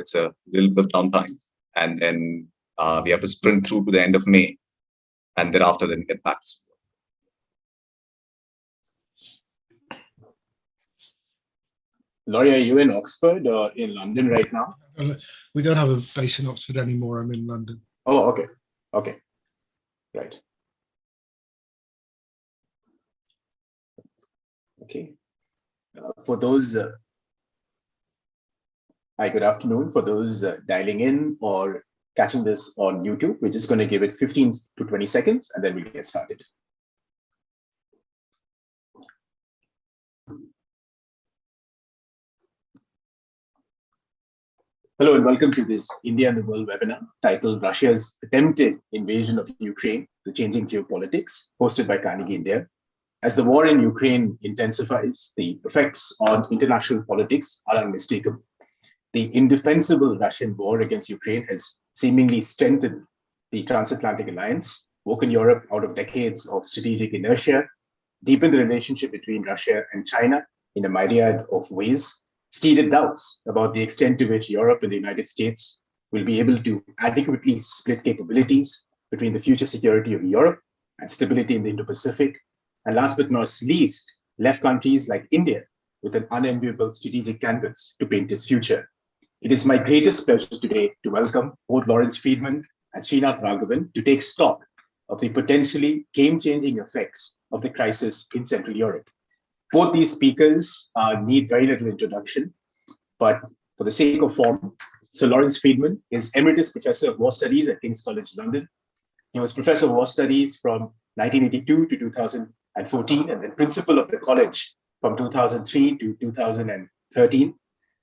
it's a little bit downtime, and then we have to sprint through to the end of May, and thereafter then get back to school. Laurie, are you in Oxford or in London right now? We don't have a base in Oxford anymore. I'm in London. Oh, okay. Okay. Right. Okay. For those, hi, good afternoon. For those dialing in or catching this on YouTube, we're just going to give it 15 to 20 seconds and then we'll get started. Hello and welcome to this India and the World webinar titled Russia's Attempted Invasion of Ukraine, the Changing Geopolitics, hosted by Carnegie India. As the war in Ukraine intensifies, the effects on international politics are unmistakable. The indefensible Russian war against Ukraine has seemingly strengthened the transatlantic alliance, woken Europe out of decades of strategic inertia, deepened the relationship between Russia and China in a myriad of ways, seeded doubts about the extent to which Europe and the United States will be able to adequately split capabilities between the future security of Europe and stability in the Indo-Pacific, and last but not least, left countries like India with an unenviable strategic canvas to paint its future. It is my greatest pleasure today to welcome both Lawrence Freedman and Srinath Raghavan to take stock of the potentially game-changing effects of the crisis in Central Europe. Both these speakers need very little introduction, but for the sake of form, Sir Lawrence Freedman is Emeritus Professor of War Studies at King's College London. He was Professor of War Studies from 1982 to 2014, and then Principal of the College from 2003 to 2013.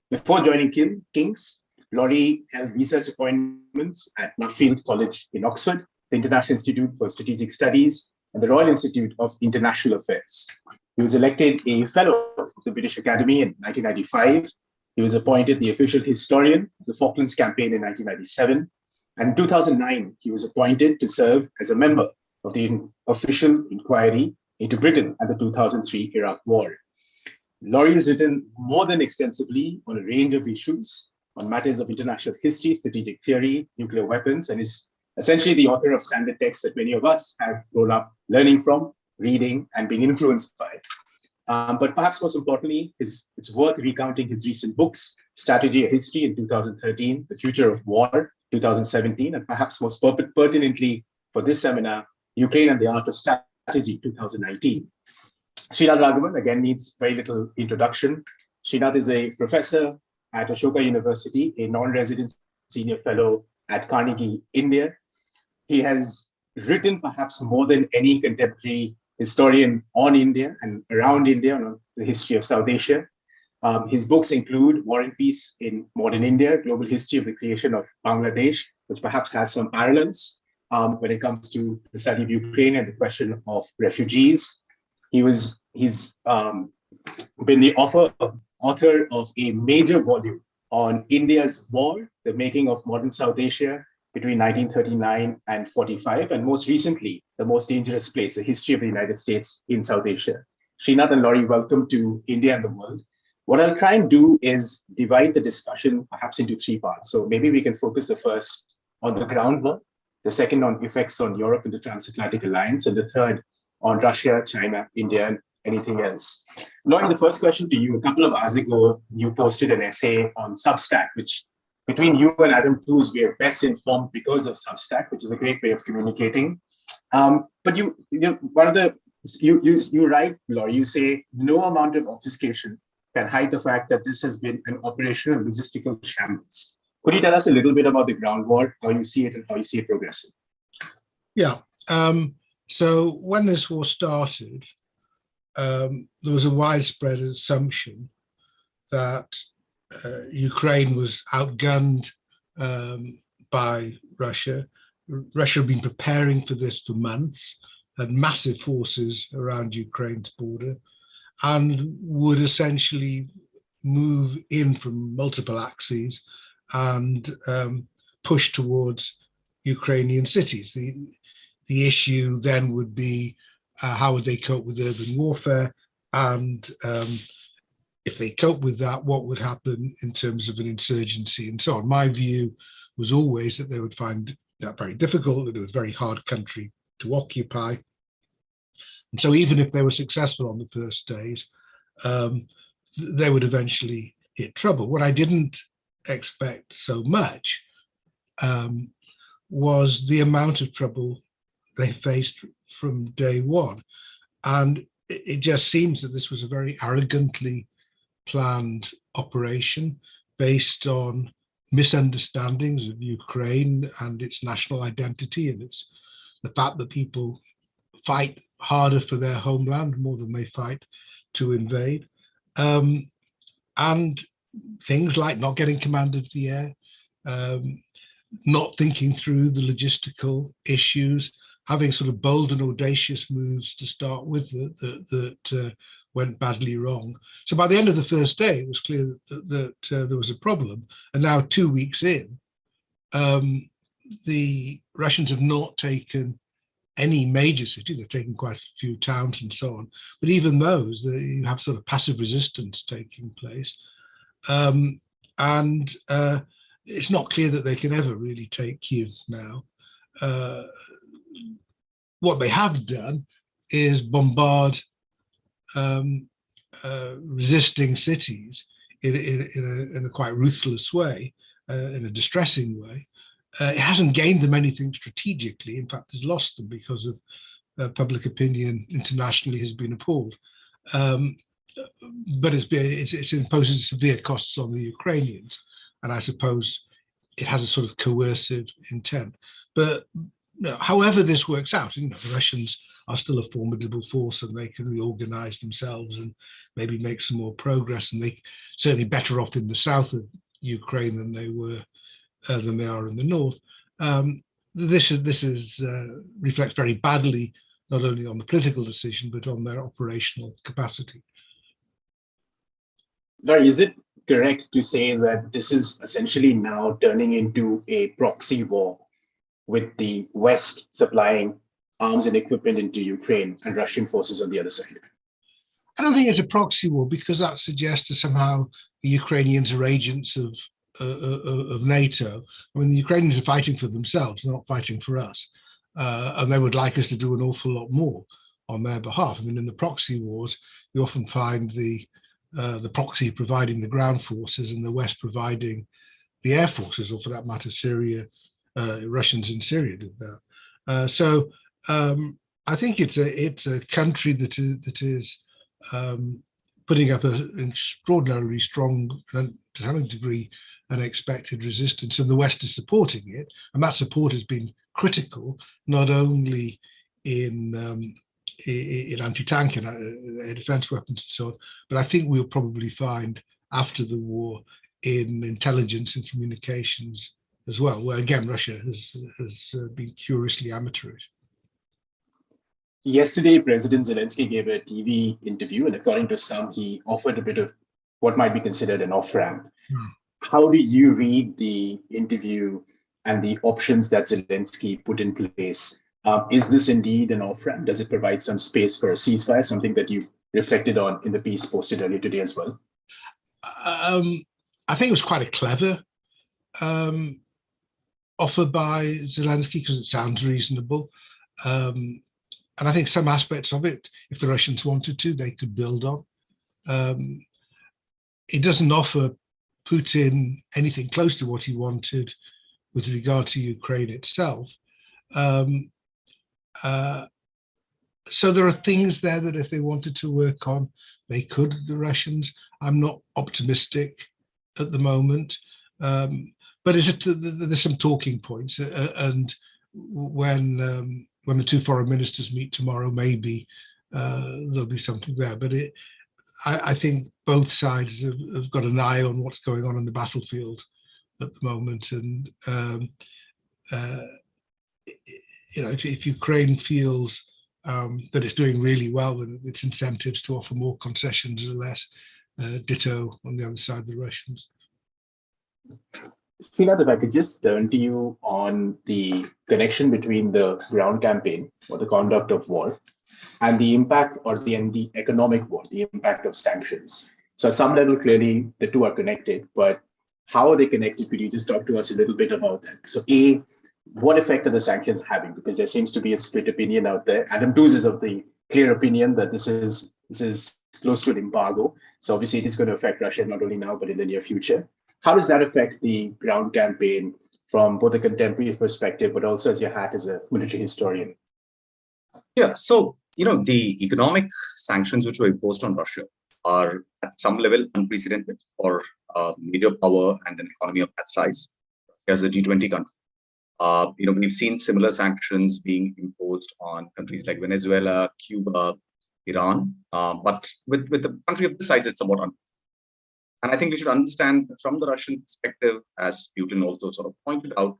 Before joining King's, Laurie held research appointments at Nuffield College in Oxford, the International Institute for Strategic Studies, and the Royal Institute of International Affairs. He was elected a Fellow of the British Academy in 1995. He was appointed the official historian of the Falklands Campaign in 1997. And in 2009, he was appointed to serve as a member of the official inquiry into Britain and the 2003 Iraq War. Laurie has written more than extensively on a range of issues on matters of international history, strategic theory, nuclear weapons, and is essentially the author of standard texts that many of us have grown up learning from, reading, and being influenced by. But perhaps most importantly, it's worth recounting his recent books, Strategy of History in 2013, The Future of War, 2017, and perhaps most pertinently for this seminar, Ukraine and the Art of Strategy, 2019. Srinath Raghavan, again, needs very little introduction. Srinath is a professor at Ashoka University, a non-resident senior fellow at Carnegie India. He has written perhaps more than any contemporary historian on India and around India on the history of South Asia. His books include War and Peace in Modern India, Global History of the Creation of Bangladesh, which perhaps has some parallels when it comes to the study of Ukraine and the question of refugees. He's been the author of a major volume on India's war, the making of modern South Asia between 1939 and 45, and most recently, The Most Dangerous Place, a history of the United States in South Asia. Srinath and Laurie, welcome to India and the World. What I'll try and do is divide the discussion perhaps into three parts. So maybe we can focus the first on the groundwork, the second on effects on Europe and the transatlantic alliance, and the third on Russia, China, India, and anything else. Laurie, the first question to you. A couple of hours ago, you posted an essay on Substack, which between you and Adam Tooze, we are best informed because of Substack, which is a great way of communicating. But you write, Laurie, you say no amount of obfuscation can hide the fact that this has been an operational logistical shambles. Could you tell us a little bit about the groundwork, how you see it and how you see it progressing? Yeah. So when this war started, there was a widespread assumption that Ukraine was outgunned by Russia. Russia had been preparing for this for months, had massive forces around Ukraine's border, and would essentially move in from multiple axes and push towards Ukrainian cities. The issue then would be how would they cope with urban warfare, and if they cope with that, what would happen in terms of an insurgency and so on. My view was always that they would find that very difficult, that it was a very hard country to occupy. And so even if they were successful on the first days, they would eventually hit trouble. What I didn't expect so much was the amount of trouble they faced from day one. And it just seems that this was a very arrogantly planned operation based on misunderstandings of Ukraine and its national identity, and it's the fact that people fight harder for their homeland more than they fight to invade. And things like not getting command of the air, not thinking through the logistical issues, having sort of bold and audacious moves to start with that went badly wrong. So by the end of the first day, it was clear that there was a problem. And now 2 weeks in, the Russians have not taken any major city. They've taken quite a few towns and so on. But even those, you have sort of passive resistance taking place. And it's not clear that they can ever really take Kyiv now. What they have done is bombard resisting cities in a quite ruthless way, in a distressing way. It hasn't gained them anything strategically. In fact, it's lost them because of public opinion internationally has been appalled. But it's imposes severe costs on the Ukrainians, and I suppose it has a sort of coercive intent. But however this works out, the Russians are still a formidable force, and they can reorganize themselves and maybe make some more progress. And they certainly better off in the south of Ukraine than they are in the north. This reflects very badly not only on the political decision but on their operational capacity. Larry, is it correct to say that this is essentially now turning into a proxy war, with the West supplying arms and equipment into Ukraine and Russian forces on the other side? I don't think it's a proxy war, because that suggests that somehow the Ukrainians are agents of NATO. I mean, the Ukrainians are fighting for themselves, they're not fighting for us. And they would like us to do an awful lot more on their behalf. I mean, in the proxy wars, you often find the proxy providing the ground forces and the West providing the air forces, or for that matter, Syria. Russians in Syria did that. So I think it's a country that is putting up an extraordinarily strong, to some degree, unexpected resistance, and the West is supporting it. And that support has been critical, not only in anti-tank and air defense weapons and so on, but I think we'll probably find after the war in intelligence and communications as well, where again Russia has been curiously amateurish. Yesterday, President Zelensky gave a TV interview, and according to some, he offered a bit of what might be considered an off-ramp. How do you read the interview and the options that Zelensky put in place? Is this indeed an off-ramp? Does it provide some space for a ceasefire, something that you reflected on in the piece posted earlier today as well? I think it was quite a clever offer by Zelensky, because it sounds reasonable. And I think some aspects of it, if the Russians wanted to, they could build on. It doesn't offer Putin anything close to what he wanted with regard to Ukraine itself. So there are things there that if they wanted to work on, they could, the Russians. I'm not optimistic at the moment. But there's some talking points, and when the two foreign ministers meet tomorrow, maybe there'll be something there. But I think both sides have got an eye on what's going on in the battlefield at the moment, and if Ukraine feels that it's doing really well, then its incentives to offer more concessions are less. Ditto on the other side of the Russians. Srinath, if I could just turn to you on the connection between the ground campaign or the conduct of war and the impact, or the economic war, the impact of sanctions. So at some level, clearly the two are connected, but how are they connected? Could you just talk to us a little bit about that? So A, what effect are the sanctions having? Because there seems to be a split opinion out there. Adam Tooze is of the clear opinion that this is close to an embargo. So obviously it is going to affect Russia not only now, but in the near future. How does that affect the ground campaign from both a contemporary perspective, but also as your hat as a military historian? Yeah, so, the economic sanctions which were imposed on Russia are at some level unprecedented for a major power and an economy of that size as a G20 country. We've seen similar sanctions being imposed on countries like Venezuela, Cuba, Iran, but with a country of this size, it's somewhat unprecedented. And I think we should understand from the Russian perspective, as Putin also sort of pointed out,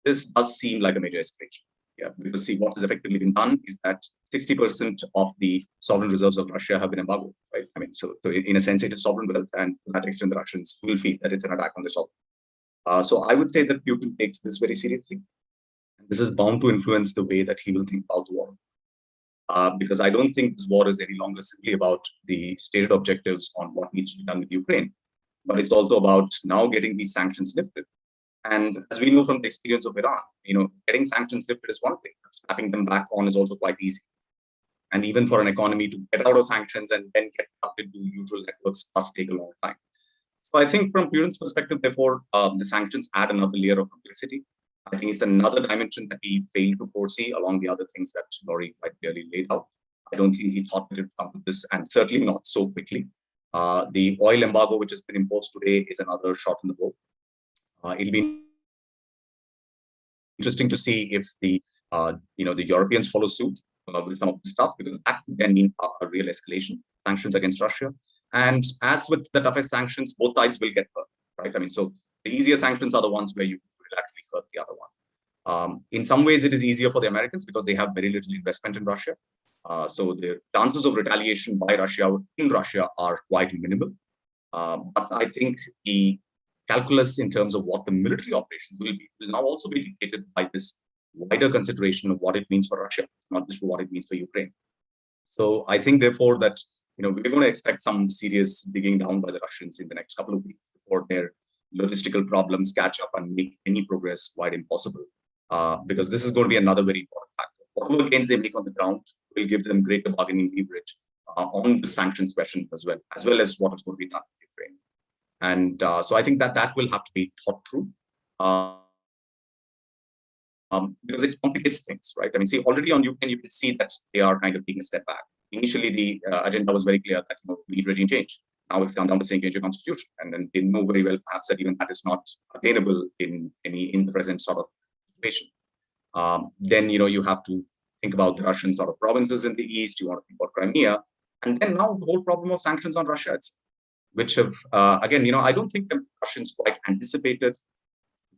this does seem like a major escalation. Yeah, because see, what has effectively been done is that 60% of the sovereign reserves of Russia have been embargoed, right? I mean, so in a sense, it is sovereign wealth, and to that extent, the Russians will feel that it's an attack on their sovereign. So I would say that Putin takes this very seriously. This is bound to influence the way that he will think about the war. Because I don't think this war is any longer simply about the stated objectives on what needs to be done with Ukraine, but it's also about now getting these sanctions lifted. And as we know from the experience of Iran, getting sanctions lifted is one thing. Snapping them back on is also quite easy. And even for an economy to get out of sanctions and then get up into usual networks does take a long time. So I think from Putin's perspective, therefore, the sanctions add another layer of complexity. I think it's another dimension that he failed to foresee along the other things that Laurie quite clearly laid out. I don't think he thought that it would come to this, and certainly not so quickly. The oil embargo, which has been imposed today, is another shot in the bow. It'll be interesting to see if the Europeans follow suit with some of this stuff, because that could then mean a real escalation, sanctions against Russia. And as with the toughest sanctions, both sides will get hurt, right? I mean, so the easier sanctions are the ones where you will actually hurt the other one. In some ways, it is easier for the Americans because they have very little investment in Russia. So the chances of retaliation by Russia in Russia are quite minimal. But I think the calculus in terms of what the military operations will be will now also be dictated by this wider consideration of what it means for Russia, not just for what it means for Ukraine. So I think, therefore, that we're going to expect some serious digging down by the Russians in the next couple of weeks before their logistical problems catch up and make any progress quite impossible. Because this is going to be another very important factor. Whatever gains they make on the ground will give them greater bargaining leverage on the sanctions question as well as what is going to be done with Ukraine. And so I think that will have to be thought through because it complicates things, right? I mean, see, already on Ukraine, you can see that they are kind of taking a step back. Initially, the agenda was very clear that we need regime change. Now it's gone down to saying change your constitution, and then they know very well perhaps that even that is not attainable in the present sort of situation. Then you have to think about the Russian sort of provinces in the east. You want to think about Crimea, and then now the whole problem of sanctions on Russia, which have again, I don't think the Russians quite anticipated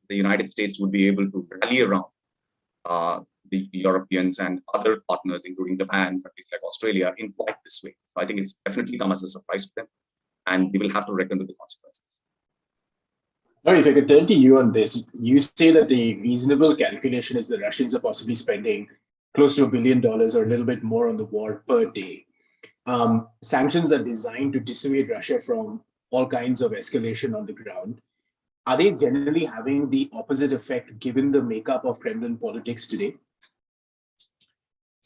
the United States would be able to rally around the Europeans and other partners, including Japan, countries like Australia, in quite this way. So I think it's definitely come as a surprise to them, and they will have to reckon with the consequences. If I could turn to you on this, you say that the reasonable calculation is the Russians are possibly spending close to $1 billion or a little bit more on the war per day. Sanctions are designed to dissuade Russia from all kinds of escalation on the ground. Are they generally having the opposite effect given the makeup of Kremlin politics today?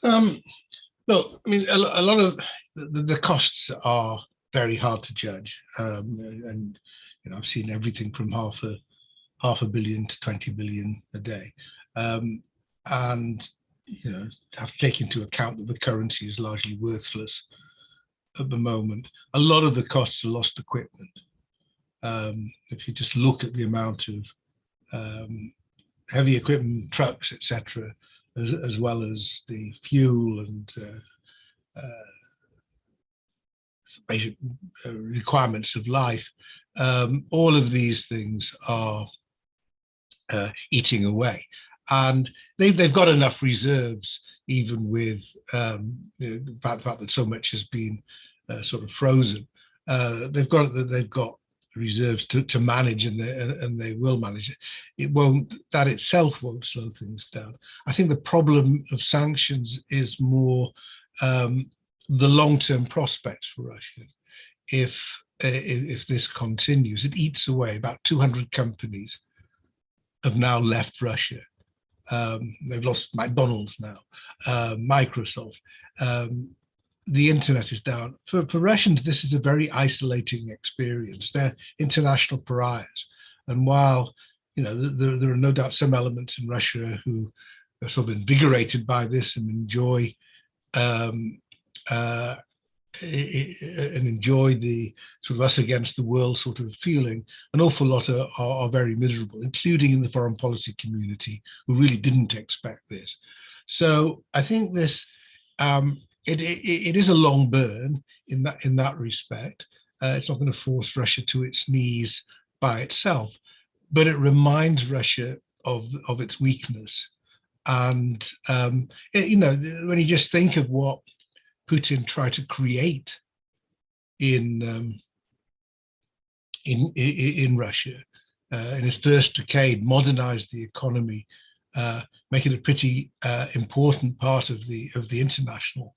No, I mean, a lot of the costs are very hard to judge. And I've seen everything from half a billion to 20 billion a day. And have to take into account that the currency is largely worthless at the moment. A lot of the costs are lost equipment. If you just look at the amount of heavy equipment, trucks, etc., as well as the fuel and basic requirements of life, all of these things are eating away. And they've got enough reserves, even with the fact that so much has been sort of frozen. They've got reserves to manage, and they will manage it. That itself won't slow things down. I think the problem of sanctions is more the long-term prospects for Russia if this continues. It eats away. About 200 companies have now left Russia. They've lost McDonald's now, Microsoft. The internet is down. For Russians, this is a very isolating experience. They're international pariahs. And while there are no doubt some elements in Russia who are sort of invigorated by this and enjoy the sort of us against the world sort of feeling, an awful lot are very miserable, including in the foreign policy community, who really didn't expect this. So I think this it is a long burn in that respect. It's not going to force Russia to its knees by itself, but it reminds Russia of its weakness. And when you just think of what Putin tried to create in Russia in his first decade, modernize the economy, make it a pretty important part of the international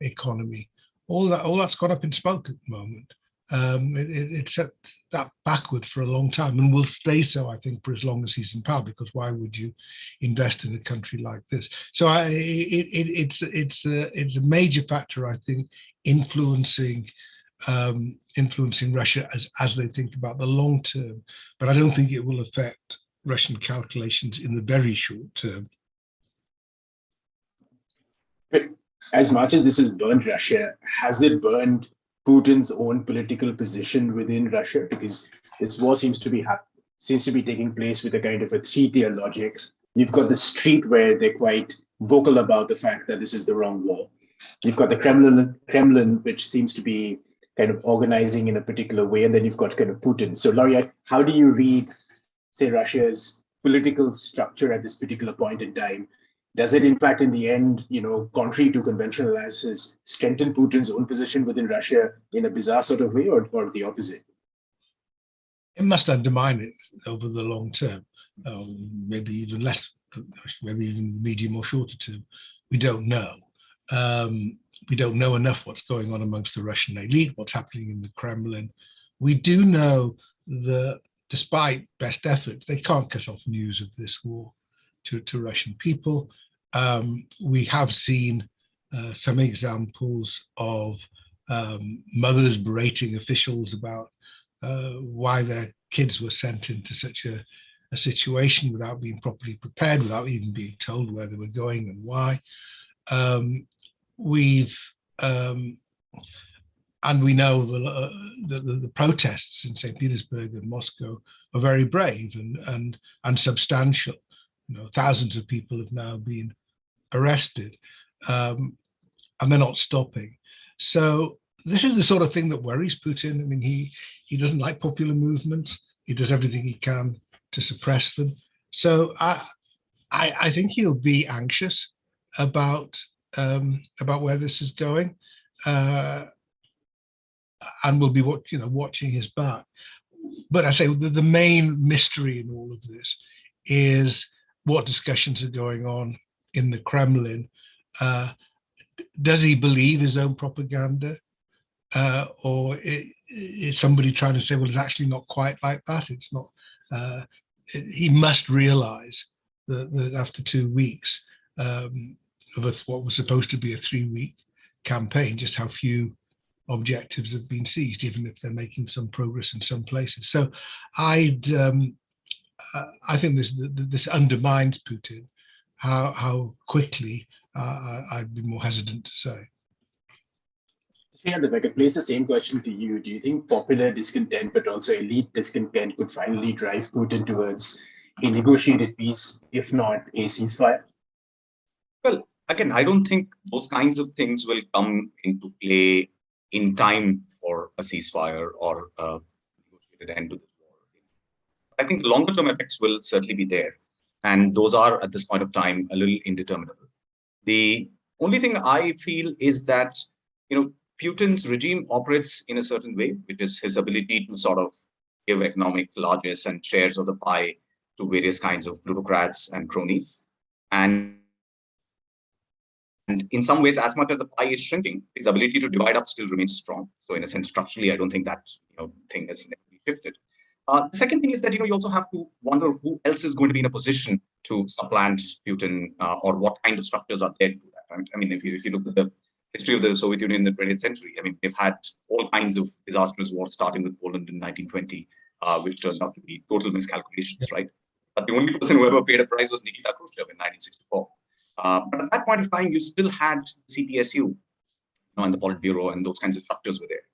economy. All that's gone up in smoke at the moment. It set that backward for a long time and will stay so, I think, for as long as he's in power, because why would you invest in a country like this? So it's a major factor, I think, influencing Russia as they think about the long term. But I don't think it will affect Russian calculations in the very short term. But as much as this has burned Russia, has it burned Putin's own political position within Russia? Because this war seems to be taking place with a kind of a three-tier logic. You've got the street where they're quite vocal about the fact that this is the wrong war. You've got the Kremlin, which seems to be kind of organizing in a particular way, and then you've got kind of Putin. So, Laurie, how do you read, say, Russia's political structure at this particular point in time? Does it, in fact, in the end, contrary to conventional analysis, strengthen Putin's own position within Russia in a bizarre sort of way, or the opposite? It must undermine it over the long term, maybe even less, maybe even the medium or shorter term. We don't know. We don't know enough what's going on amongst the Russian elite, what's happening in the Kremlin. We do know that despite best efforts, they can't cut off news of this war to Russian people. We have seen some examples of mothers berating officials about why their kids were sent into such a situation without being properly prepared, without even being told where they were going and why. And we know the protests in St. Petersburg and Moscow are very brave and substantial. Thousands of people have now been arrested, and they're not stopping. So this is the sort of thing that worries Putin. I mean, he doesn't like popular movements. He does everything he can to suppress them. So I think he'll be anxious about where this is going, and will be watching his back. But I say the main mystery in all of this is what discussions are going on in the Kremlin. Does he believe his own propaganda? Or is somebody trying to say, well, it's actually not quite like that? It's not. He must realize that after 2 weeks of what was supposed to be a 3-week campaign, just how few objectives have been seized, even if they're making some progress in some places. So I think this undermines Putin. How quickly, I'd be more hesitant to say. If I could place the same question to you, do you think popular discontent, but also elite discontent, could finally drive Putin towards a negotiated peace, if not a ceasefire? Well, again, I don't think those kinds of things will come into play in time for a ceasefire or a negotiated end to this war. I think longer-term effects will certainly be there, and those are, at this point of time, a little indeterminable. The only thing I feel is that, Putin's regime operates in a certain way, which is his ability to sort of give economic largesse and shares of the pie to various kinds of plutocrats and cronies. And And in some ways, as much as the pie is shrinking, his ability to divide up still remains strong. So in a sense, structurally, I don't think that thing has necessarily shifted. The second thing is that you also have to wonder who else is going to be in a position to supplant Putin, or what kind of structures are there to do that. Right? I mean, if you look at the history of the Soviet Union in the 20th century, I mean, they've had all kinds of disastrous wars, starting with Poland in 1920, which turned out to be total miscalculations, right? But the only person who ever paid a price was Nikita Khrushchev in 1964. But at that point of time, you still had CPSU, and the Politburo and those kinds of structures were there.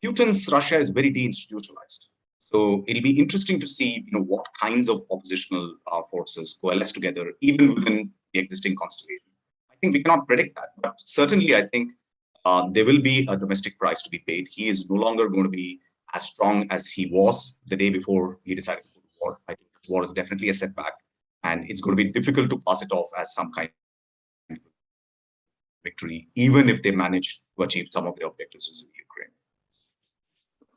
Putin's Russia is very deinstitutionalized. So it'll be interesting to see, what kinds of oppositional forces coalesce together, even within the existing constellation. I think we cannot predict that, but certainly I think there will be a domestic price to be paid. He is no longer going to be as strong as he was the day before he decided to go to war. I think this war is definitely a setback, and it's going to be difficult to pass it off as some kind of victory, even if they manage to achieve some of their objectives in Ukraine.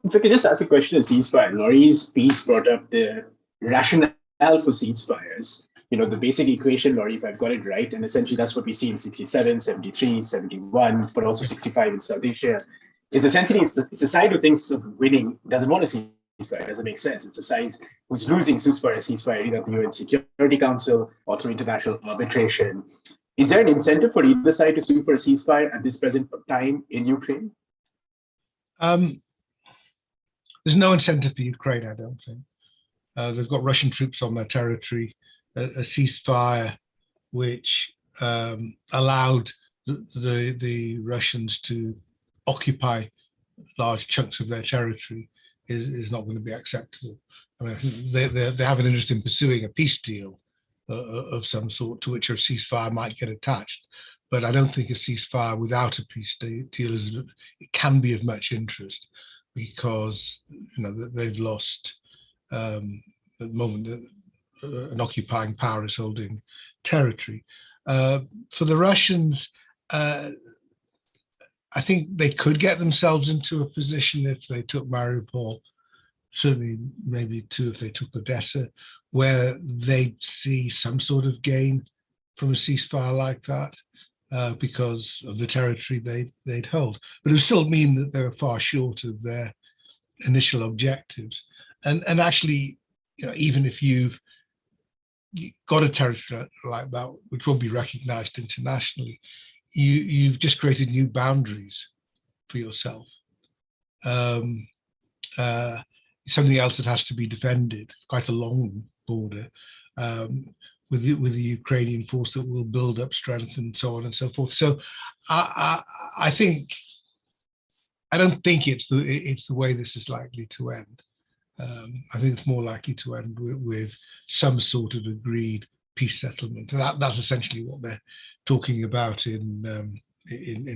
If I could just ask a question on ceasefire, Laurie's piece brought up the rationale for ceasefires. The basic equation, Laurie, if I've got it right, and essentially that's what we see in 67, 73, 71, but also 65 in South Asia, is essentially it's a side who thinks of winning, doesn't want a ceasefire, doesn't make sense. It's a side who's losing ceasefire, either the UN Security Council or through international arbitration. Is there an incentive for either side to sue for a ceasefire at this present time in Ukraine? There's no incentive for Ukraine, I don't think. They've got Russian troops on their territory. A ceasefire which allowed the Russians to occupy large chunks of their territory is not going to be acceptable. I mean, I think they have an interest in pursuing a peace deal of some sort to which a ceasefire might get attached. But I don't think a ceasefire without a peace deal it can be of much interest, because they've lost at the moment an occupying power is holding territory. For the Russians, I think they could get themselves into a position if they took Mariupol, certainly maybe two if they took Odessa, where they'd see some sort of gain from a ceasefire like that, because of the territory they'd hold. But it would still mean that they were far short of their initial objectives. And actually, even if you've got a territory like that, which will be recognized internationally, you've just created new boundaries for yourself. Something else that has to be defended, quite a long border, with the Ukrainian force that will build up strength and so on and so forth. So I don't think it's the way this is likely to end. I think it's more likely to end with some sort of agreed peace settlement. And that's essentially what they're talking about in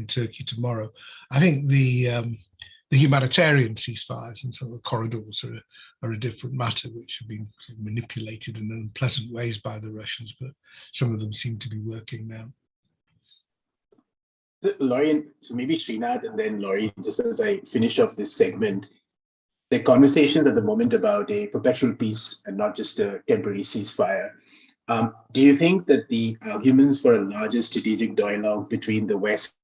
Turkey tomorrow. I think the humanitarian ceasefires and some of the corridors are a different matter, which have been sort of manipulated in unpleasant ways by the Russians, but some of them seem to be working now. Laurie, so maybe Srinath and then Laurie, just as I finish off this segment, the conversations at the moment about a perpetual peace and not just a temporary ceasefire. Do you think that the arguments for a larger strategic dialogue between the West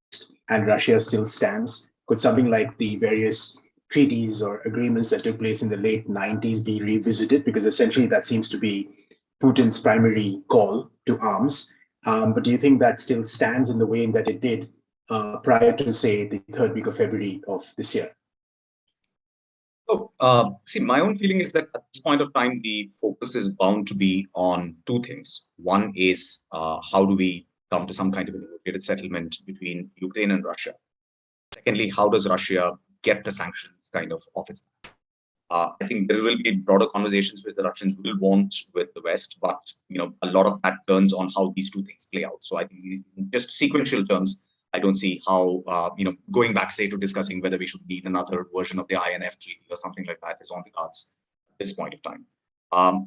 and Russia still stands? Could something like the various treaties or agreements that took place in the late 90s be revisited? Because essentially that seems to be Putin's primary call to arms. But do you think that still stands in the way that it did prior to, say, the third week of February of this year? See, my own feeling is that at this point of time, the focus is bound to be on two things. One is how do we come to some kind of a negotiated settlement between Ukraine and Russia? Secondly, how does Russia get the sanctions kind of off its back? I think there will be broader conversations which the Russians will want with the West, but a lot of that turns on how these two things play out. So I think in just sequential terms, I don't see how going back, say, to discussing whether we should need another version of the INF treaty or something like that is on the cards at this point of time.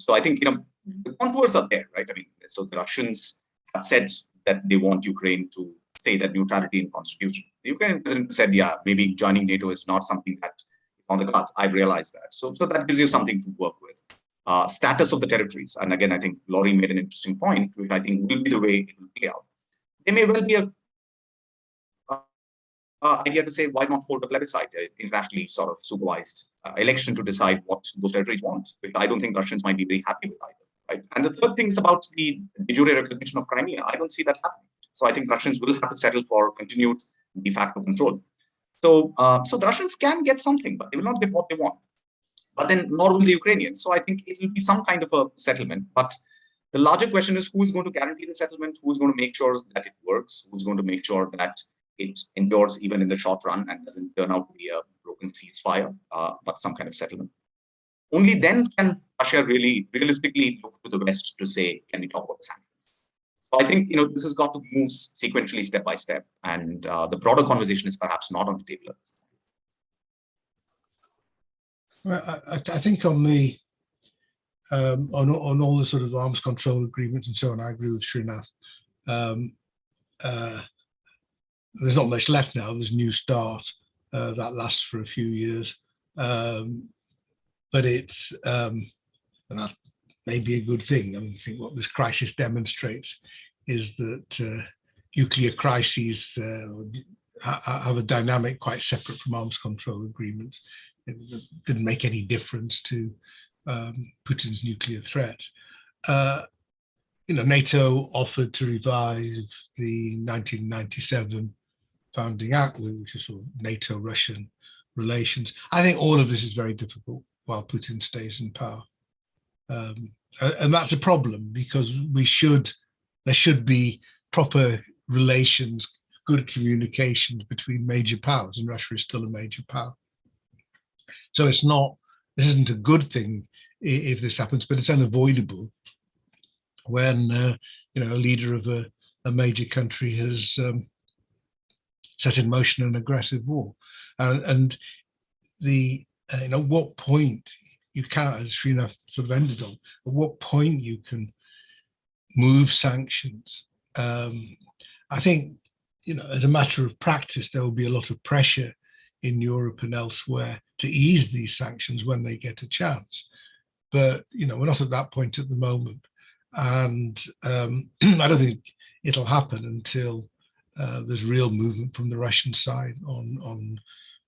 So I think the contours are there, right? I mean, so the Russians have said that they want Ukraine to say that neutrality in constitution. The Ukrainian president said, yeah, maybe joining NATO is not something that is on the cards. I realize that. So that gives you something to work with. Status of the territories. And again, I think Laurie made an interesting point, which I think will be the way it will play out. There may well be a idea to say, why not hold a plebiscite, internationally sort of supervised election to decide what those territories want, which I don't think Russians might be very happy with either. Right? And the third thing is about the de jure recognition of Crimea. I don't see that happening. So I think Russians will have to settle for continued de facto control. So, so the Russians can get something, but they will not get what they want. But then nor will the Ukrainians. So I think it will be some kind of a settlement. But the larger question is, who is going to guarantee the settlement? Who is going to make sure that it works? Who's going to make sure that it endures even in the short run and doesn't turn out to be a broken ceasefire, but some kind of settlement? Only then can Russia really realistically look to the West to say, can we talk about the sanctions? So I think this has got to move sequentially, step by step, and the broader conversation is perhaps not on the table at this time. Well, I think on the on all the sort of arms control agreements and so on, I agree with Srinath. There's not much left now. There's New Start that lasts for a few years, but it's and that may be a good thing. I mean, I think what this crisis demonstrates is that nuclear crises have a dynamic quite separate from arms control agreements. It didn't make any difference to Putin's nuclear threat. NATO offered to revive the 1997 Founding Act, which is sort of NATO-Russian relations. I think all of this is very difficult while Putin stays in power. And that's a problem, because there should be proper relations, good communications between major powers, and Russia is still a major power. So this isn't a good thing if this happens, but it's unavoidable when a leader of a major country has set in motion an aggressive war. And what point you can, as Srinath sort of ended on, at what point you can move sanctions. I think, as a matter of practice, there will be a lot of pressure in Europe and elsewhere to ease these sanctions when they get a chance. But, we're not at that point at the moment. And I don't think it'll happen until there's real movement from the Russian side on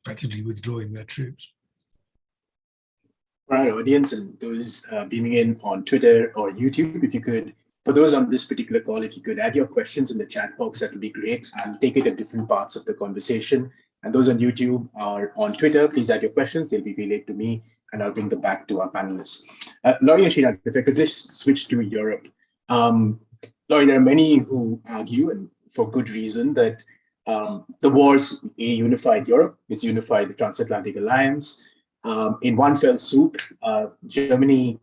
effectively withdrawing their troops. For our audience and those beaming in on Twitter or YouTube, if you could, for those on this particular call, if you could add your questions in the chat box, that would be great. I'll take it at different parts of the conversation. And those on YouTube or on Twitter, please add your questions. They'll be relayed to me, and I'll bring them back to our panelists. Laurie and Srinath, if I could just switch to Europe. Laurie, there are many who argue, and for good reason, that the wars unified Europe. It's unified the transatlantic alliance. In one fell swoop, Germany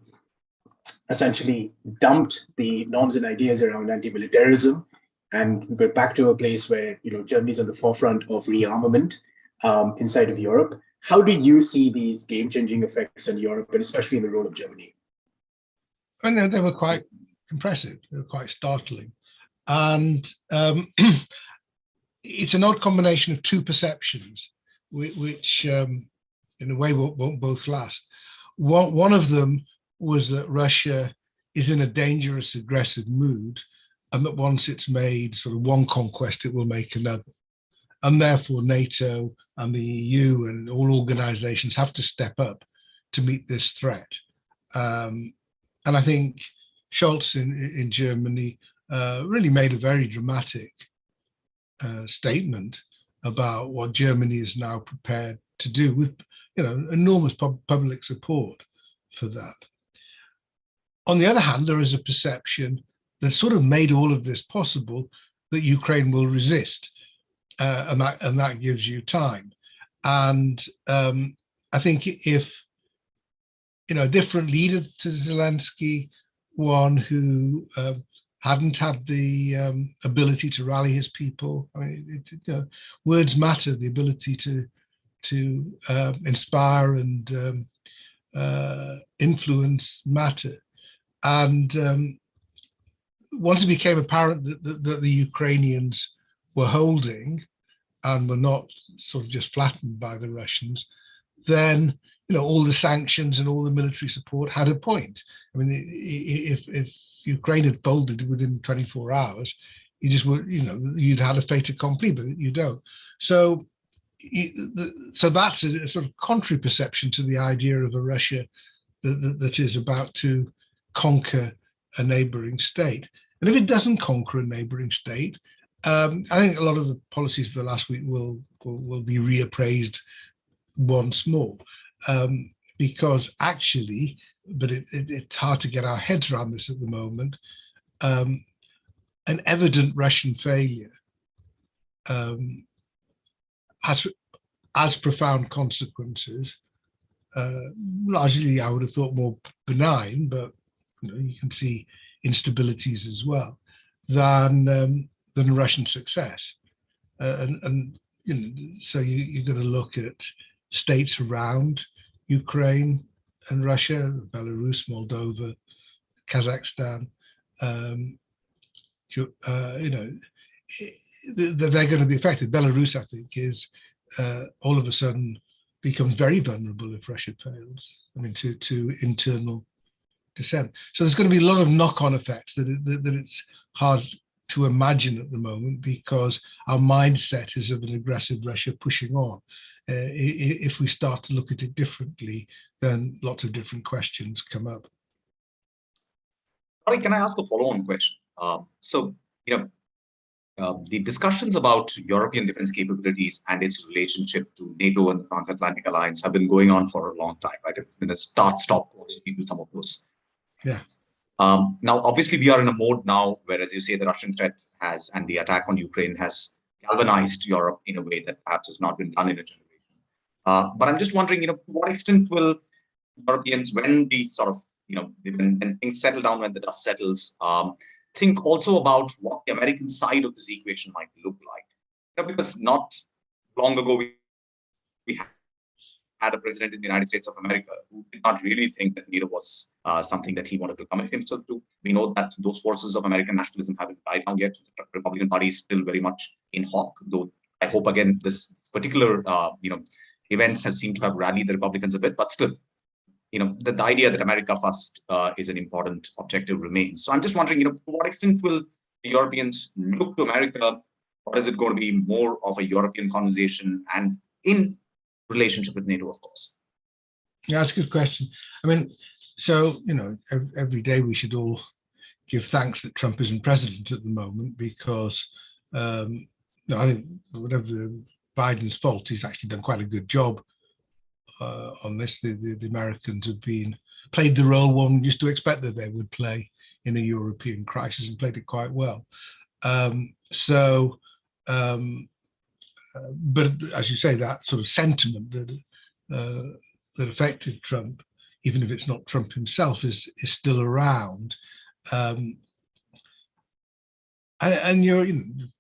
essentially dumped the norms and ideas around anti-militarism, and we're back to a place where Germany's on the forefront of rearmament inside of Europe. How do you see these game-changing effects in Europe, and especially in the role of Germany? I mean, they were quite impressive. They were quite startling, and it's an odd combination of two perceptions, which in a way won't both last. One of them was that Russia is in a dangerous, aggressive mood, and that once it's made sort of one conquest, it will make another. And therefore NATO and the EU and all organizations have to step up to meet this threat. And I think Scholz in Germany really made a very dramatic statement about what Germany is now prepared to do, with enormous public support for that. On the other hand, there is a perception that sort of made all of this possible, that Ukraine will resist, and that gives you time. And I think if a different leader to Zelensky, one who hadn't had the ability to rally his people, I mean, words matter. The ability to inspire and influence matter. And once it became apparent that the Ukrainians were holding and were not sort of just flattened by the Russians, then all the sanctions and all the military support had a point. I mean, if Ukraine had folded within 24 hours, you just would, you'd had a fait accompli, but you don't. So so that's a sort of contrary perception to the idea of a Russia that is about to conquer a neighboring state. And if it doesn't conquer a neighboring state, I think a lot of the policies of the last week will be reappraised once more, because actually, but it's hard to get our heads around this at the moment, an evident Russian failure has profound consequences, largely I would have thought more benign, but you can see instabilities as well, than a Russian success. And so you're going to look at states around Ukraine and Russia, Belarus, Moldova, Kazakhstan. They're going to be affected. Belarus, I think, is all of a sudden becomes very vulnerable if Russia fails. I mean, to internal dissent. So there's going to be a lot of knock-on effects that it's hard to imagine at the moment, because our mindset is of an aggressive Russia pushing on. If we start to look at it differently, then lots of different questions come up. All right, can I ask a follow-on question? The discussions about European defense capabilities and its relationship to NATO and the transatlantic alliance have been going on for a long time, right? It's been a start-stop to some of those. Yeah. Now, obviously, we are in a mode now where, as you say, the Russian threat and the attack on Ukraine has galvanized Europe in a way that perhaps has not been done in a generation. But I'm just wondering, to what extent will Europeans, when the sort of, when things settle down, when the dust settles, think also about what the American side of this equation might look like? Because not long ago, we had a president in the United States of America who did not really think that NATO was something that he wanted to commit himself to. We know that those forces of American nationalism haven't died down yet. The Republican Party is still very much in hock, though I hope, again, this particular, events have seemed to have rallied the Republicans a bit, but still, the idea that America first is an important objective remains. So I'm just wondering, to what extent will the Europeans look to America, or is it going to be more of a European conversation and in relationship with NATO, of course? Yeah, that's a good question. I mean, so, every day we should all give thanks that Trump isn't president at the moment, because I think whatever Biden's fault, he's actually done quite a good job on this. The Americans have played the role one used to expect that they would play in a European crisis, and played it quite well. But as you say, that sort of sentiment that affected Trump, even if it's not Trump himself, is still around. And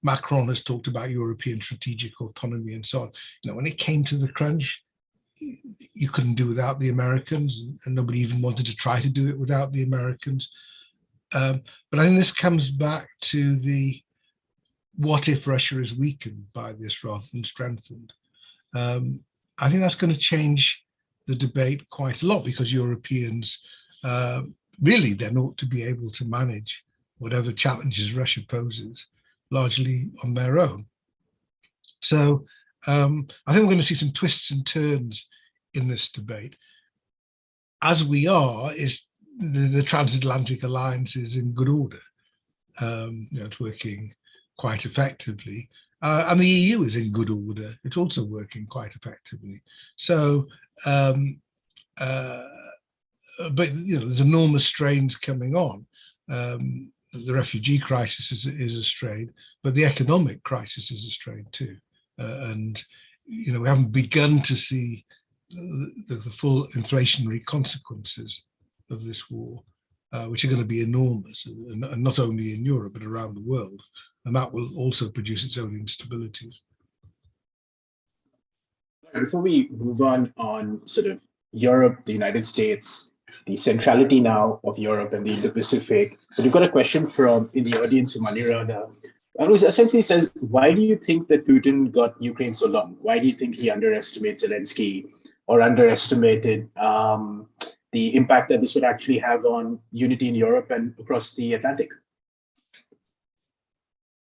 Macron has talked about European strategic autonomy and so on. When it came to the crunch, you couldn't do without the Americans, and nobody even wanted to try to do it without the Americans. But I think this comes back to what if Russia is weakened by this rather than strengthened? I think that's going to change the debate quite a lot, because Europeans really then ought to be able to manage whatever challenges Russia poses largely on their own. So I think we're going to see some twists and turns in this debate. As we are, is the transatlantic alliance is in good order. It's working quite effectively. And the EU is in good order. It's also working quite effectively. So, but there's enormous strains coming on. The refugee crisis is a strain, but the economic crisis is a strain too. And we haven't begun to see the full inflationary consequences of this war, which are going to be enormous, and not only in Europe but around the world. And that will also produce its own instabilities. Before we move on sort of Europe, the United States, the centrality now of Europe and the Indo-Pacific, but we've got a question in the audience from Anirada, who essentially says, why do you think that Putin got Ukraine so long? Why do you think he underestimated Zelensky, or underestimated the impact that this would actually have on unity in Europe and across the Atlantic?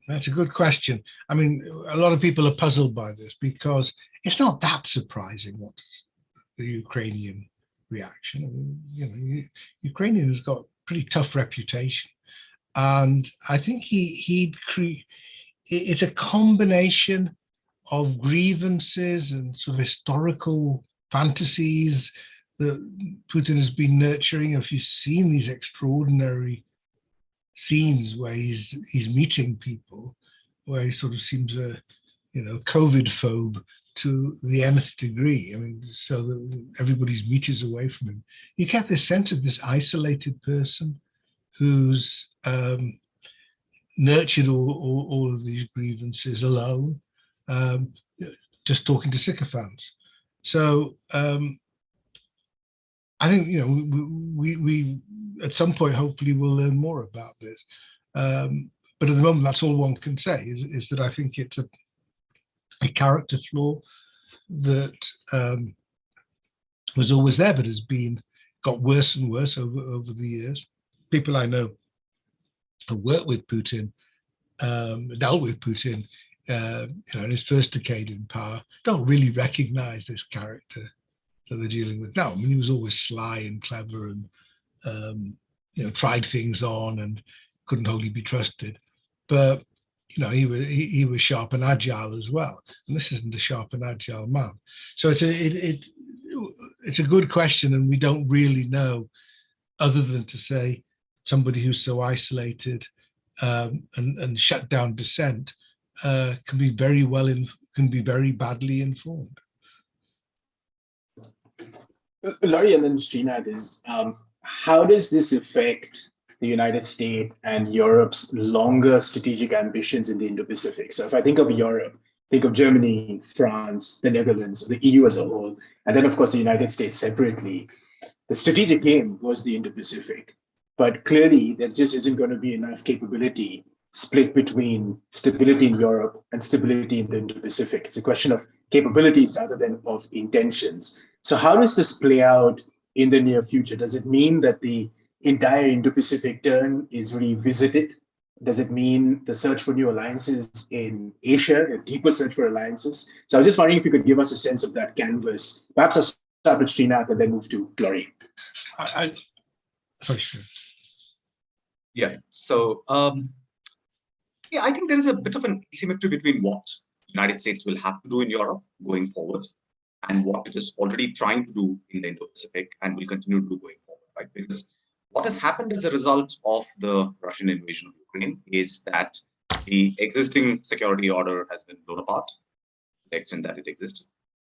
That's a good question. I mean, a lot of people are puzzled by this because it's not that surprising what's the Ukrainian reaction. I mean, Ukrainian has got a pretty tough reputation, and I think it's a combination of grievances and sort of historical fantasies that Putin has been nurturing. If you've seen these extraordinary scenes where he's meeting people, where he sort of seems a COVID phobe to the nth degree. I mean, so that everybody's meters away from him. You get this sense of this isolated person who's nurtured all of these grievances alone, just talking to sycophants. So I think we at some point hopefully we'll learn more about this. But at the moment, that's all one can say is that I think it's a character flaw that was always there, but has got worse and worse over the years. People I know who worked with Putin, dealt with Putin, in his first decade in power, don't really recognize this character that they're dealing with now. I mean, he was always sly and clever and tried things on and couldn't wholly be trusted. But he was sharp and agile as well. And this isn't a sharp and agile man. So it's a good question, and we don't really know, other than to say somebody who's so isolated and shut down dissent can be very badly informed. Laurie and then Srinath, is how does this affect the United States and Europe's longer strategic ambitions in the Indo-Pacific? So if I think of Europe, think of Germany, France, the Netherlands, the EU as a whole, and then of course the United States separately. The strategic aim was the Indo-Pacific, but clearly there just isn't going to be enough capability split between stability in Europe and stability in the Indo-Pacific. It's a question of capabilities rather than of intentions. So how does this play out in the near future? Does it mean that the entire Indo-Pacific turn is revisited? Does it mean the search for new alliances in Asia, a deeper search for alliances? So I was just wondering if you could give us a sense of that canvas. Perhaps I'll start with Srinath and then move to Laurie. Sorry, sure. Yeah. So I think there is a bit of an asymmetry between what the United States will have to do in Europe going forward and what it is already trying to do in the Indo-Pacific and will continue to do going forward, right? Because what has happened as a result of the Russian invasion of Ukraine is that the existing security order has been blown apart to the extent that it existed.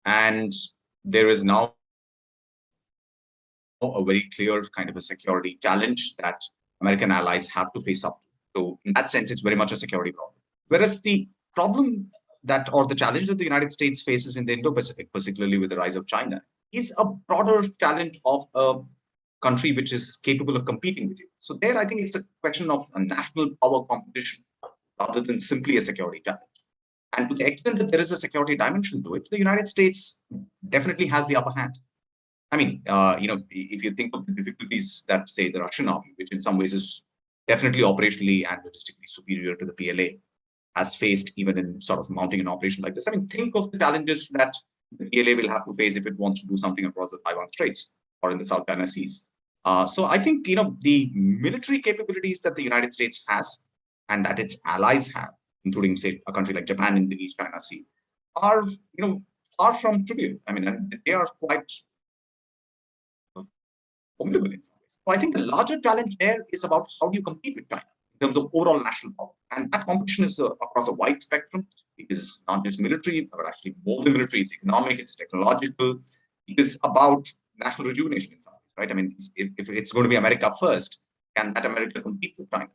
And there is now a very clear kind of a security challenge that American allies have to face up to. So in that sense, it's very much a security problem. Whereas the problem or the challenge that the United States faces in the Indo-Pacific, particularly with the rise of China, is a broader challenge of a country which is capable of competing with you. So there, I think it's a question of a national power competition rather than simply a security challenge. And to the extent that there is a security dimension to it, the United States definitely has the upper hand. I mean, if you think of the difficulties that, say, the Russian army, which in some ways is definitely operationally and logistically superior to the PLA, has faced even in sort of mounting an operation like this. I mean, think of the challenges that the PLA will have to face if it wants to do something across the Taiwan Straits or in the South China Seas. So I think, the military capabilities that the United States has and that its allies have, including, say, a country like Japan in the East China Sea, are, far from trivial. I mean, they are quite formidable in some ways. So I think the larger challenge there is about how do you compete with China in terms of overall national power. And that competition is across a wide spectrum. It is not just military, but actually more than military. It's economic, it's technological. It is about national rejuvenation in some ways, right? I mean, if it's going to be America first, can that America compete with China?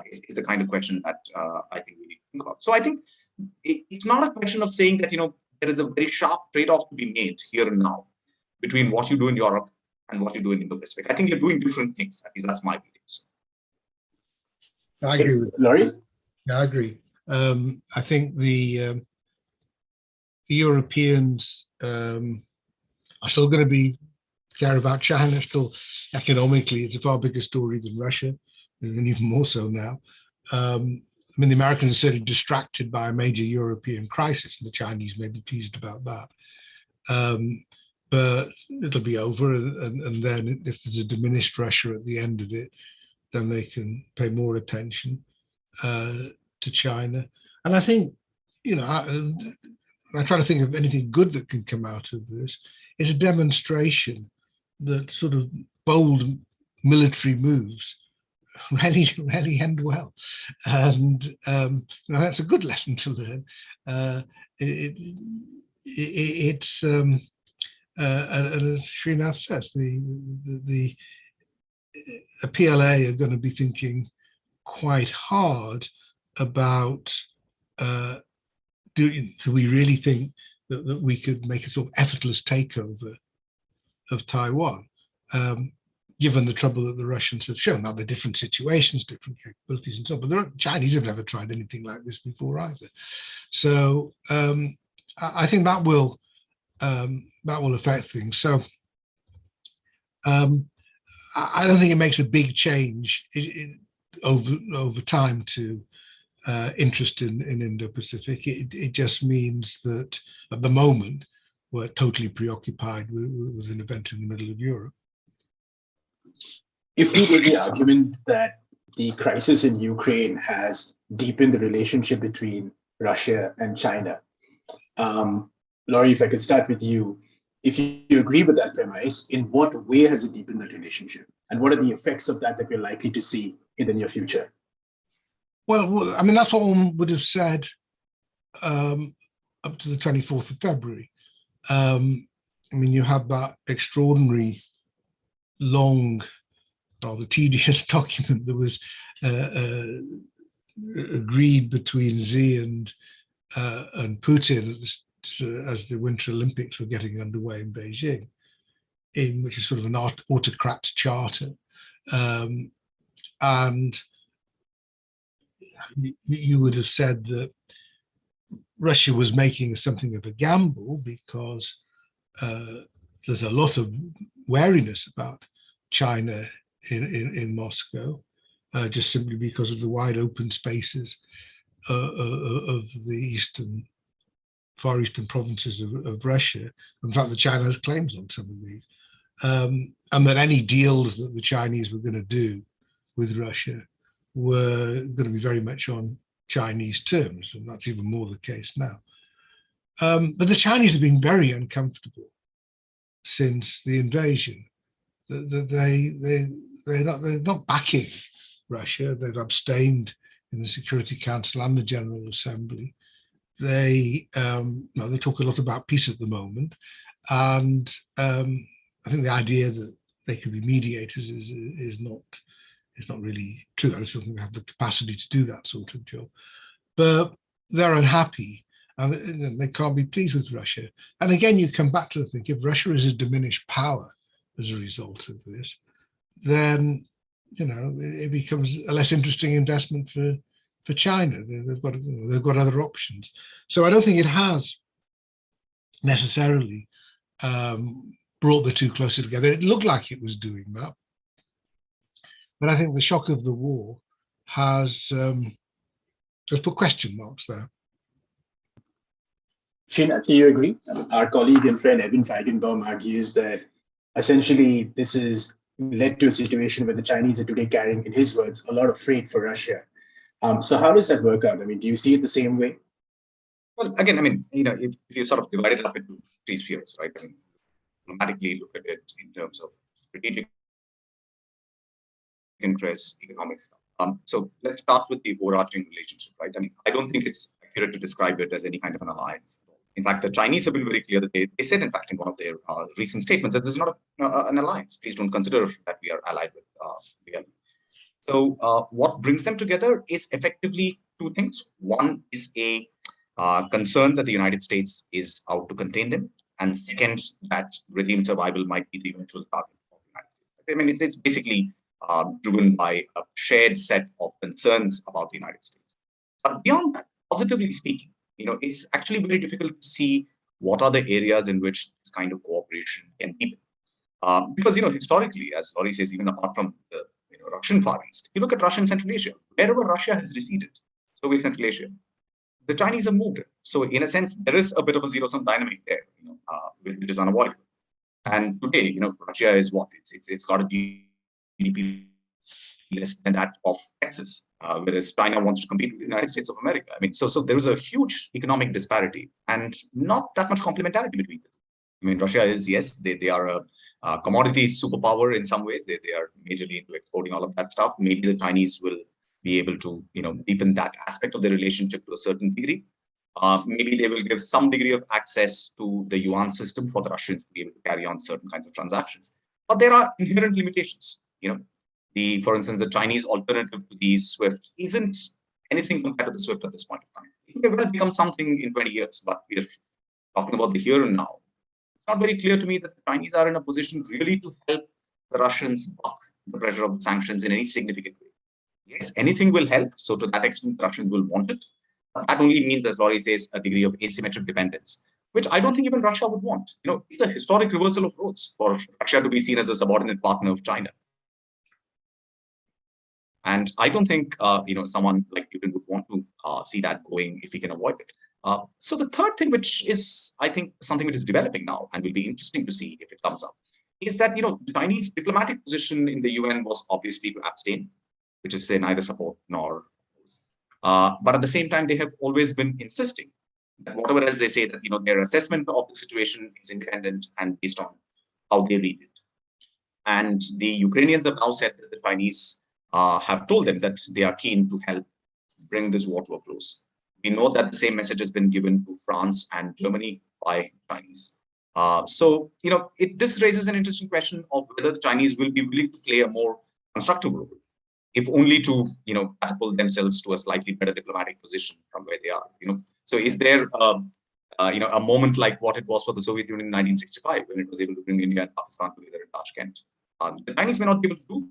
Is the kind of question that I think we need to think about. So I think it's not a question of saying that, there is a very sharp trade-off to be made here and now between what you do in Europe and what you do in Indo-Pacific. I think you're doing different things. At least that's my beliefs. I agree with Laurie? Yeah, I agree. I think the Europeans are still going to care about China. Still, economically, it's a far bigger story than Russia, and even more so now. mean, the Americans are certainly distracted by a major European crisis, and the Chinese may be pleased about that. But it'll be over, and then if there's a diminished Russia at the end of it, then they can pay more attention to China. And I think, I try to think of anything good that can come out of this. It's a demonstration that sort of bold military moves really end well, and that's a good lesson to learn. It's and as Srinath says, the PLA are going to be thinking quite hard about do we really think that we could make a sort of effortless takeover of Taiwan, given the trouble that the Russians have shown. Now, they're different situations, different capabilities and so on, but the Chinese have never tried anything like this before either. So I think that will affect things. So I don't think it makes a big change over time to interest in Indo-Pacific. It just means that at the moment we're totally preoccupied with an event in the middle of Europe. If we take the argument that the crisis in Ukraine has deepened the relationship between Russia and China, Laurie, if I could start with you, if you agree with that premise, in what way has it deepened that relationship? And what are the effects of that we're likely to see in the near future? Well, I mean, that's what one would have said up to the 24th of February. I mean, you had that extraordinary, long, rather tedious document that was agreed between Xi and Putin as the Winter Olympics were getting underway in Beijing, which is sort of an autocrat charter. And you would have said that Russia was making something of a gamble because there's a lot of wariness about China in Moscow, just simply because of the wide open spaces of the far eastern provinces of Russia. In fact, that China has claims on some of these, and that any deals that the Chinese were going to do with Russia were going to be very much on Chinese terms, and that's even more the case now. But the Chinese have been very uncomfortable since the invasion. They're not backing Russia. They've abstained in the Security Council and the General Assembly. They talk a lot about peace at the moment, and I think the idea that they could be mediators is not really true. I just don't think they have the capacity to do that sort of job. But they're unhappy, and they can't be pleased with Russia. And again, you come back to the thing: if Russia is a diminished power as a result of this, then it becomes a less interesting investment for China. They've got other options. So I don't think it has necessarily brought the two closer together. It looked like it was doing that, but I think the shock of the war has put question marks there. Srinath, do you agree? Our colleague and friend Evan Feigenbaum argues that essentially this has led to a situation where the Chinese are today carrying, in his words, a lot of freight for Russia. So how does that work out? I mean, do you see it the same way? Well, again, I mean, if you sort of divide it up into three spheres, right? I mean, dramatically look at it in terms of strategic interests, economic stuff. So let's start with the overarching relationship, right? I mean, I don't think it's accurate to describe it as any kind of an alliance. In fact, the Chinese have been very clear that they said, in fact, in one of their recent statements, that this is not an alliance. Please don't consider that we are allied with the enemy. So what brings them together is effectively two things. One is a concern that the United States is out to contain them. And second, that regime survival might be the eventual target of the United States. I mean, it's basically driven by a shared set of concerns about the United States. But beyond that, positively speaking, it's actually very difficult to see what are the areas in which this kind of cooperation can deepen. Because, historically, as Laurie says, even apart from the Russian Far East, you look at Russia and Central Asia, wherever Russia has receded, Soviet Central Asia. The Chinese have moved it. So in a sense, there is a bit of a zero-sum dynamic there, which is unavoidable. And today, Russia is what? It's got a GDP less than that of Texas, whereas China wants to compete with the United States of America. I mean, so there is a huge economic disparity and not that much complementarity between them. I mean, Russia is, yes, they are a commodity superpower in some ways. They are majorly into exporting all of that stuff. Maybe the Chinese will be able to, deepen that aspect of the relationship to a certain degree. Maybe they will give some degree of access to the yuan system for the Russians to be able to carry on certain kinds of transactions. But there are inherent limitations. For instance, the Chinese alternative to the SWIFT isn't anything compared to the SWIFT at this point in time. It may well become something in 20 years, but we're talking about the here and now. It's not very clear to me that the Chinese are in a position really to help the Russians buck the pressure of the sanctions in any significant way. Yes, anything will help. So to that extent, the Russians will want it. But that only means, as Laurie says, a degree of asymmetric dependence, which I don't think even Russia would want. It's a historic reversal of roles for Russia to be seen as a subordinate partner of China. And I don't think, someone like Putin would want to see that going if he can avoid it. So the third thing, which is, I think, something which is developing now and will be interesting to see if it comes up, is that, the Chinese diplomatic position in the UN was obviously to abstain, which is say neither support nor oppose. But at the same time, they have always been insisting that whatever else they say, that, their assessment of the situation is independent and based on how they read it. And the Ukrainians have now said that the Chinese have told them that they are keen to help bring this war to a close. We know that the same message has been given to France and Germany by Chinese. So, this raises an interesting question of whether the Chinese will be willing to play a more constructive role, if only to, catapult themselves to a slightly better diplomatic position from where they are. So is there, a moment like what it was for the Soviet Union in 1965, when it was able to bring India and Pakistan together in Tashkent? The Chinese may not be able to do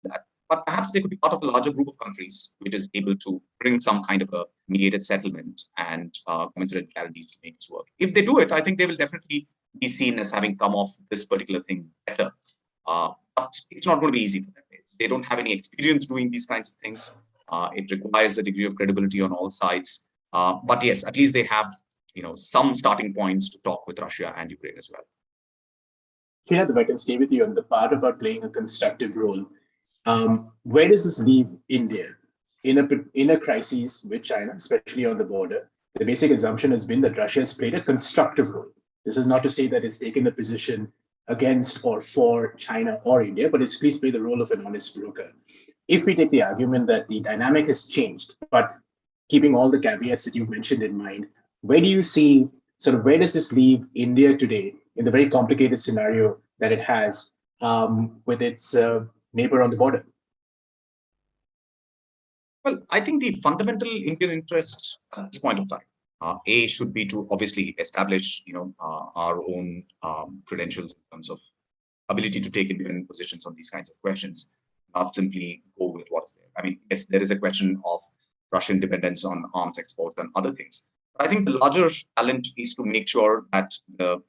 that, but perhaps they could be part of a larger group of countries which is able to bring some kind of a mediated settlement and commensurate guarantees to make this work. If they do it, I think they will definitely be seen as having come off this particular thing better. But it's not going to be easy for them. They don't have any experience doing these kinds of things. It requires a degree of credibility on all sides. But yes, at least they have, some starting points to talk with Russia and Ukraine as well. Srinath, if I can stay with you on the part about playing a constructive role. Where does this leave India in a crisis with China, especially on the border? The basic assumption has been that Russia has played a constructive role. This is not to say that it's taken a position against or for China or India, but it's at least played the role of an honest broker. If we take the argument that the dynamic has changed, but keeping all the caveats that you've mentioned in mind, where do you see, where does this leave India today in the very complicated scenario that it has with its neighbor on the border? Well, I think the fundamental Indian interest at this point of time, should be to obviously establish, our own credentials in terms of ability to take independent positions on these kinds of questions, not simply go with what's there. I mean, yes, there is a question of Russian dependence on arms exports and other things. But I think the larger challenge is to make sure that the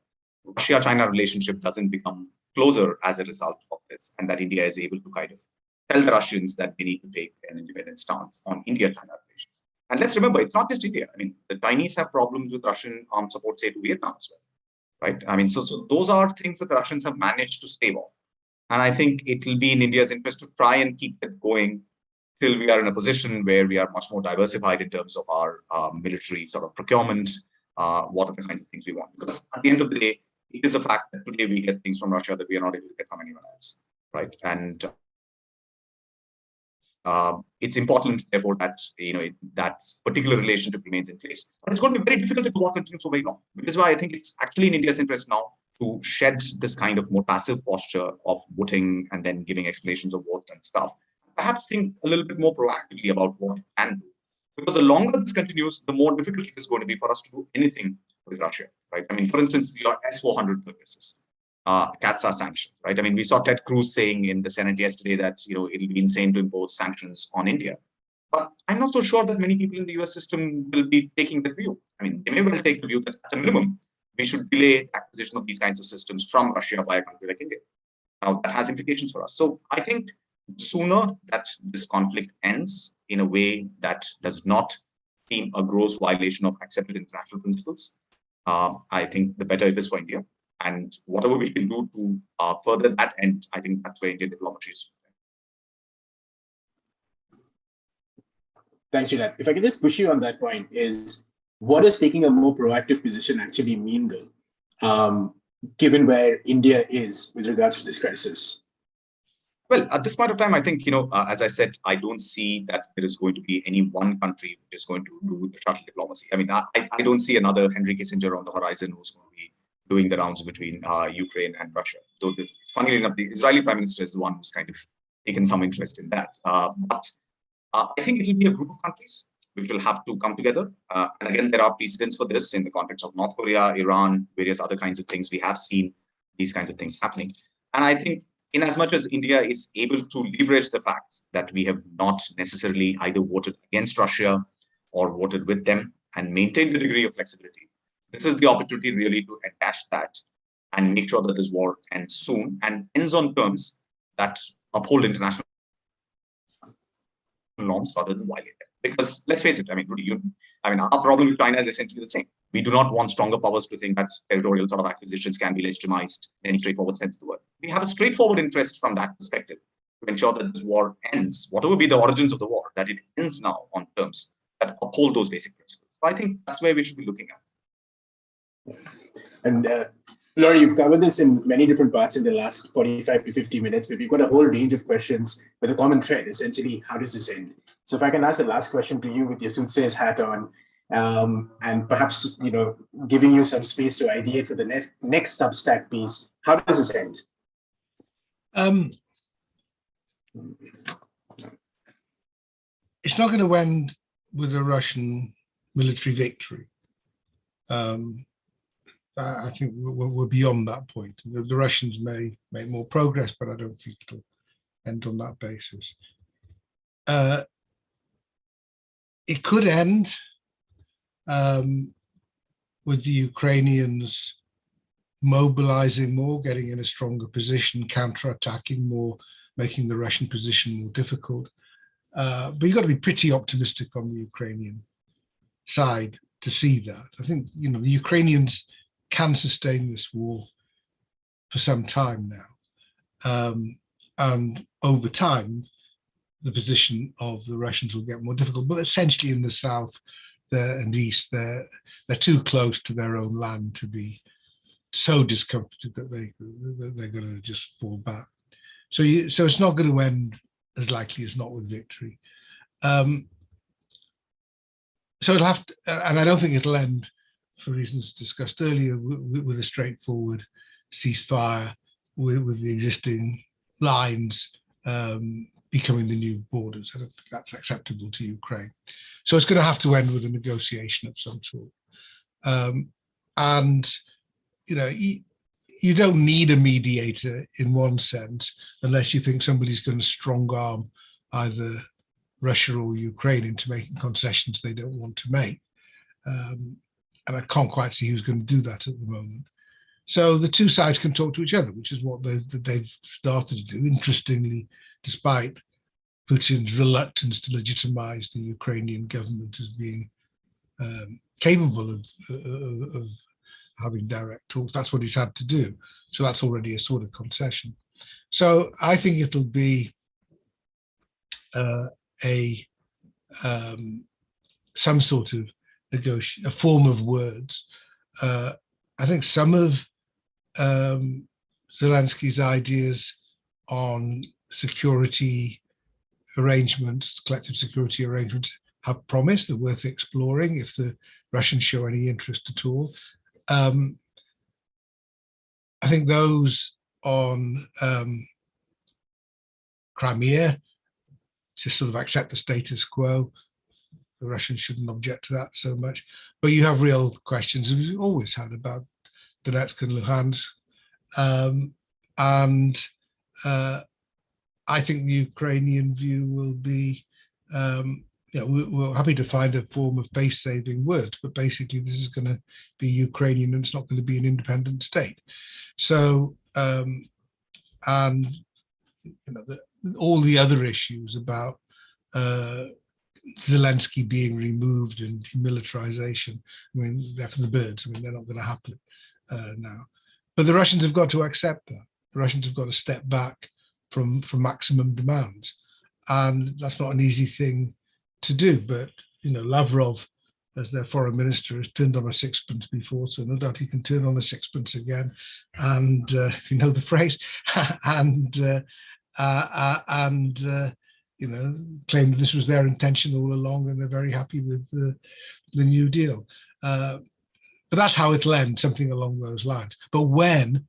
Russia-China relationship doesn't become closer as a result of this, and that India is able to kind of tell the Russians that they need to take an independent stance on India-China relations. And let's remember, it's not just India. I mean, the Chinese have problems with Russian armed support, say, to Vietnam as well, right? I mean, so those are things that the Russians have managed to stave off. And I think it will be in India's interest to try and keep it going till we are in a position where we are much more diversified in terms of our military procurement. What are the kinds of things we want? Because at the end of the day, it is a fact that today we get things from Russia that we are not able to get from anyone else, right? And it's important, therefore, that that particular relationship remains in place. But it's going to be very difficult if the war continues for very long. Which is why I think it's actually in India's interest now to shed this kind of more passive posture of voting and then giving explanations of votes and stuff. Perhaps think a little bit more proactively about what it can do. Because the longer this continues, the more difficult it is going to be for us to do anything with Russia, right? I mean, for instance, your S-400 purchases. CATSA sanctions, right? I mean, we saw Ted Cruz saying in the Senate yesterday that, it'll be insane to impose sanctions on India. But I'm not so sure that many people in the US system will be taking that view. I mean, they may well take the view that at a minimum, we should delay acquisition of these kinds of systems from Russia by a country like India. Now, that has implications for us. So I think The sooner that this conflict ends in a way that does not seem a gross violation of accepted international principles, I think the better it is for India. And whatever we can do to further that end, I think that's where Indian diplomacy is. Thanks, Srinath. If I can just push you on that point, is what does taking a more proactive position actually mean, though, given where India is with regards to this crisis? Well, at this point of time, I think, as I said, I don't see that there is going to be any one country which is going to do the shuttle diplomacy. I mean, I don't see another Henry Kissinger on the horizon who's going to be doing the rounds between Ukraine and Russia. Though, funnily enough, the Israeli Prime Minister is the one who's kind of taken some interest in that. But I think it will be a group of countries which will have to come together. And again, there are precedents for this in the context of North Korea, Iran, various other kinds of things. We have seen these kinds of things happening. And I think in as much as India is able to leverage the fact that we have not necessarily either voted against Russia or voted with them and maintain the degree of flexibility, this is the opportunity really to attach that and make sure that this war ends soon and ends on terms that uphold international norms rather than violate them. Because let's face it, I mean, Rudy, our problem with China is essentially the same. We do not want stronger powers to think that territorial sort of acquisitions can be legitimized in any straightforward sense of the word. We have a straightforward interest from that perspective to ensure that this war ends, whatever be the origins of the war, that it ends now on terms that uphold those basic principles. So I think that's where we should be looking at. And Laurie, you've covered this in many different parts in the last 45 to 50 minutes, but we've got a whole range of questions with a common thread, essentially, how does this end? So if I can ask the last question to you with your soothsayer's hat on, and perhaps, giving you some space to ideate for the next Substack piece, how does this end? It's not going to end with a Russian military victory. I think we're beyond that point. The Russians may make more progress, but I don't think it'll end on that basis. It could end with the Ukrainians mobilizing more, getting in a stronger position, counterattacking more, making the Russian position more difficult. But you've got to be pretty optimistic on the Ukrainian side to see that. I think, the Ukrainians can sustain this war for some time now. And over time, the position of the Russians will get more difficult. But essentially in the south and east, they're too close to their own land to be so discomforted that they're going to just fall back. So it's not going to end as likely as not with victory. So it'll have to, and I don't think it'll end, for reasons discussed earlier, with a straightforward ceasefire with the existing lines becoming the new borders. I don't think that's acceptable to Ukraine. So it's going to have to end with a negotiation of some sort. And, you don't need a mediator in one sense, unless you think somebody's going to strong arm either Russia or Ukraine into making concessions they don't want to make. And I can't quite see who's going to do that at the moment. So the two sides can talk to each other, which is what they've started to do. Interestingly, despite Putin's reluctance to legitimize the Ukrainian government as being capable of having direct talks, that's what he's had to do. So that's already a sort of concession. So I think it'll be some sort of negotiation, a form of words. I think some of Zelensky's ideas on security arrangements, collective security arrangements, have promise. They're worth exploring if the Russians show any interest at all. I think those on Crimea just sort of accept the status quo. The Russians shouldn't object to that so much. But you have real questions, as we've always had, about Donetsk and Luhansk. I think the Ukrainian view will be, we're happy to find a form of face-saving words, but basically this is going to be Ukrainian and it's not going to be an independent state. So, all the other issues about Zelensky being removed and demilitarization, I mean, they're for the birds. I mean, they're not going to happen now. But the Russians have got to accept that. The Russians have got to step back from maximum demands. And that's not an easy thing to do. But, you know, Lavrov, as their foreign minister, has turned on a sixpence before, so no doubt he can turn on a sixpence again. And if you know the phrase, and you know, claim that this was their intention all along, and they're very happy with the New Deal. But that's how it'll end, something along those lines. But when,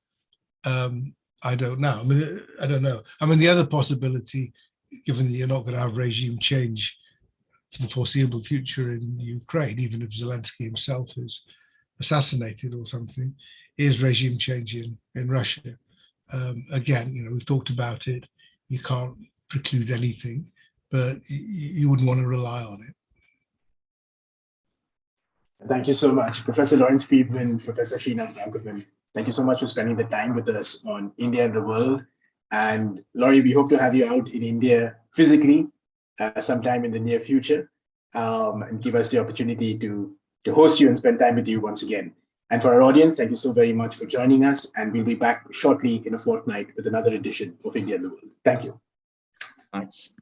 I don't know. I mean, I don't know. I mean, the other possibility, given that you're not going to have regime change for the foreseeable future in Ukraine, even if Zelensky himself is assassinated or something, is regime change in Russia. Again, you know, we've talked about it. You can't preclude anything, but you wouldn't want to rely on it. Thank you so much, Professor Lawrence Freedman, Professor Srinath Raghavan. Thank you so much for spending the time with us on India and the world. And Laurie, we hope to have you out in India physically sometime in the near future, and give us the opportunity to host you and spend time with you once again. And for our audience, thank you so very much for joining us. And we'll be back shortly in a fortnight with another edition of India and the World. Thank you. Thanks.